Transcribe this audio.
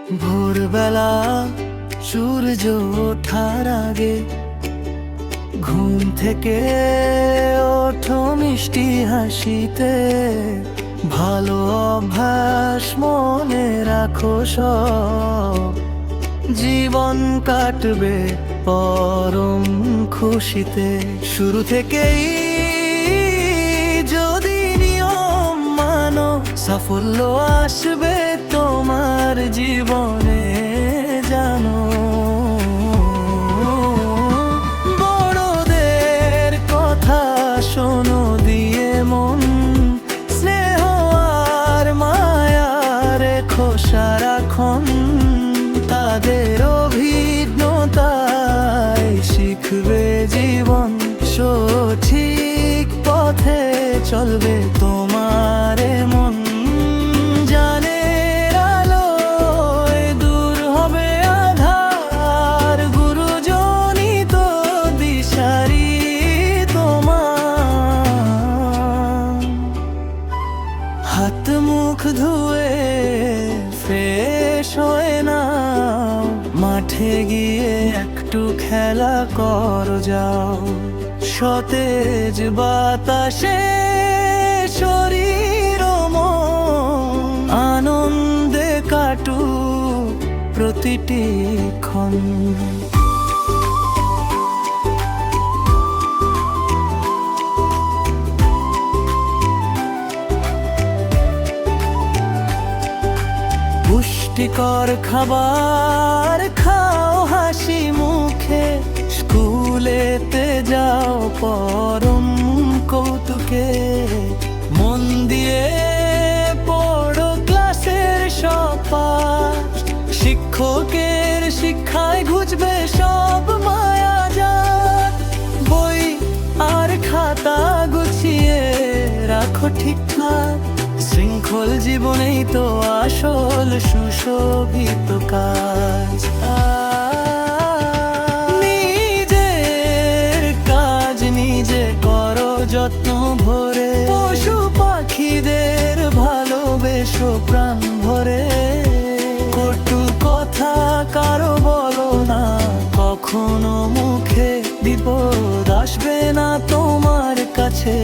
ভোরবেলা সূর্য ওঠার আগে ঘুম থেকে ওঠো মিষ্টি হাসিতে। ভালো অভ্যাস মনে রাখো সব, জীবন কাটবে পরম খুশিতে। শুরু থেকেই যদি নিয়ম মানো, সাফল্য আসবে তোমার জীবনে জানো। বড়দের কথা শোনো দিয়ে মন, স্নেহ আর মায়া রেখো সারাক্ষণ। তাদের অভিজ্ঞতায় শিখবে জীবন, সঠিক পথে চলবে তোমার মন। জানের আলোয় দূর হবে আধার, গুরুজনই তো দিশারি তোমার। হাত মুখ ধুয়ে ফ্রেশ হয়ে নাও, মাঠে গিয়ে একটু খেলা করো যাও। সতেজ বাতাসে শরীর ও মন, আনন্দে কাটুক প্রতিটি ক্ষণ। পুষ্টিকর খাবার খাও হাসি মুখে, স্কুলেতে যাও পরম কৌতুকে। মন দিয়ে পড়ো ক্লাসের সব পাঠ, শিক্ষকের শিক্ষায় ঘুচবে সব মায়াজাল। বই আর খাতা গুছিয়ে রাখো ঠিকঠাক, শৃঙ্খল জীবনেই তো আসল সুশোভিত কাজ। নিজের কাজ নিজে করো যত্ন ভরে, পশু পাখিদের ভালোবেসো প্রাণ ভরে। কটু কথা কারো বলো না কখনো মুখে, বিপদ আসবে না তোমার কাছে